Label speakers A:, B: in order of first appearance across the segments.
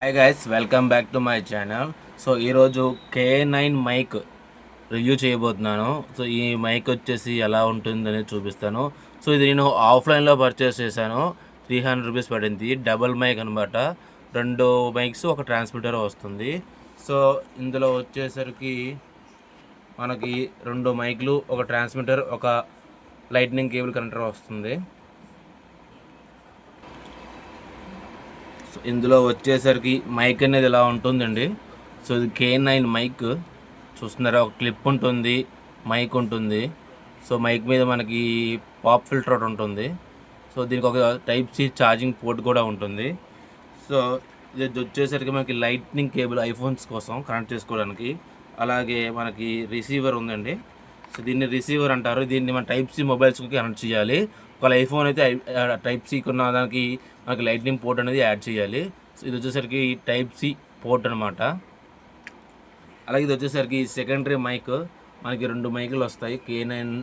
A: Hi guys, welcome back to my channel. So ఈరోజు K9 mic review చేయబోతున్నాను. So ఈ mic వచ్చేసి ఎలా ఉంటుందని చూపిస్తాను. సో ఇది నేను ఆఫ్లైన్లో పర్చేస్ చేశాను. 300 రూపీస్ పడింది. డబల్ మైక్ అనమాట. 2 మైక్స్ ఒక ట్రాన్స్మిటర్ వస్తుంది. సో ఇందులో వచ్చేసరికి మనకి 2 మైక్లు, ఒక ట్రాన్స్మిటర్, ఒక లైట్నింగ్ కేబుల్ కనెక్టర్ వస్తుంది. ఇందులో వచ్చేసరికి మైక్ అనేది ఇలా ఉంటుందండి. సో ఇది K9 మైక్ చూస్తున్నారా, ఒక క్లిప్ ఉంటుంది, మైక్ ఉంటుంది. సో మైక్ మీద మనకి పాప్ ఫిల్టర్ ఒకటి ఉంటుంది. సో దీనికి ఒక టైప్ సి ఛార్జింగ్ పోర్ట్ కూడా ఉంటుంది. సో ఇది వచ్చేసరికి మనకి లైట్నింగ్ కేబుల్ ఐఫోన్స్ కోసం కనెక్ట్ చేసుకోవడానికి. అలాగే మనకి రిసీవర్ ఉందండి. సో దీన్ని రిసీవర్ అంటారు. దీన్ని మన టైప్ సి మొబైల్స్కి కనెక్ట్ చేయాలి. ఒకవేళ ఐఫోన్ అయితే టైప్ సికి ఉన్న దానికి మనకి లైట్నింగ్ పోర్ట్ అనేది యాడ్ చేయాలి. సో ఇది వచ్చేసరికి టైప్ సి పోర్ట్ అనమాట. అలాగే ఇది వచ్చేసరికి సెకండరీ మైక్. మనకి 2 మైకులు వస్తాయి. K9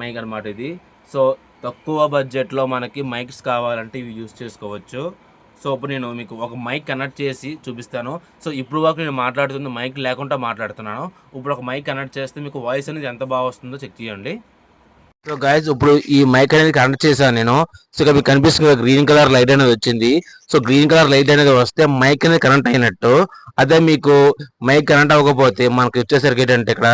A: మైక్ అనమాట ఇది. సో తక్కువ బడ్జెట్లో మనకి మైక్స్ కావాలంటే ఇవి యూస్ చేసుకోవచ్చు. సో ఇప్పుడు నేను మీకు ఒక మైక్ కనెక్ట్ చేసి చూపిస్తాను. సో ఇప్పుడు వరకు నేను మాట్లాడుతుంది మైక్ లేకుండా మాట్లాడుతున్నాను. ఇప్పుడు ఒక మైక్ కనెక్ట్ చేస్తే మీకు వాయిస్ అనేది ఎంత బాగా వస్తుందో చెక్ చేయండి. సో గైజ్, ఇప్పుడు ఈ మైక్ అనేది కనెక్ట్ చేశాను నేను. సో ఇక్కడ మీకు కనిపిస్తుంది గ్రీన్ కలర్ లైట్ అనేది వచ్చింది. సో గ్రీన్ కలర్ లైట్ అనేది వస్తే మైక్ అనేది కనెక్ట్ అయినట్టు. అదే మీకు మైక్ కనెక్ట్ అవ్వకపోతే మనకి వచ్చేసరికి ఏంటంటే ఇక్కడ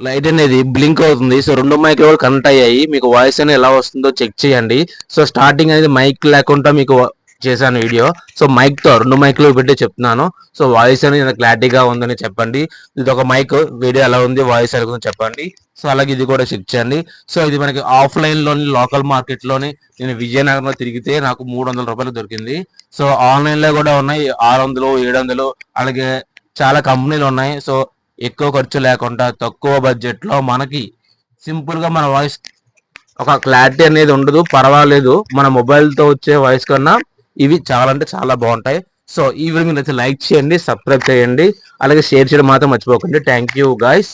A: లైట్ అనేది బ్లింక్ అవుతుంది. సో 2 మైక్లు కూడా కనెక్ట్ అయ్యాయి. మీకు వాయిస్ అనేది ఎలా వస్తుందో చెక్ చేయండి. సో స్టార్టింగ్ అనేది మైక్ లేకుండా మీకు చేశాను వీడియో. సో మైక్తో 2 మైక్లు పెట్టి చెప్తున్నాను. సో వాయిస్ అనేది క్లారిటీగా ఉందని చెప్పండి. ఇది ఒక మైక్, వీడియో ఎలా ఉంది, వాయిస్ ఎలా ఉందో చెప్పండి. సో అలాగే ఇది కూడా చెక్ చేయండి. సో ఇది మనకి ఆఫ్లైన్లోని లోకల్ మార్కెట్లోని నేను విజయనగరంలో తిరిగితే నాకు 300 రూపాయలు దొరికింది. సో ఆన్లైన్లో కూడా ఉన్నాయి 600, 700. అలాగే చాలా కంపెనీలు ఉన్నాయి. సో ఎక్కువ ఖర్చు లేకుండా తక్కువ బడ్జెట్లో మనకి సింపుల్గా మన వాయిస్ ఒక క్లారిటీ అనేది ఉండదు, పర్వాలేదు. మన మొబైల్తో వచ్చే వాయిస్ కన్నా ఇవి చాలా అంటే చాలా బాగుంటాయి. సో ఈ వీడియో మీరు లైక్ చేయండి, సబ్స్క్రైబ్ చేయండి, అలాగే షేర్ చేయడం మాత్రం మర్చిపోకండి. Thank you guys.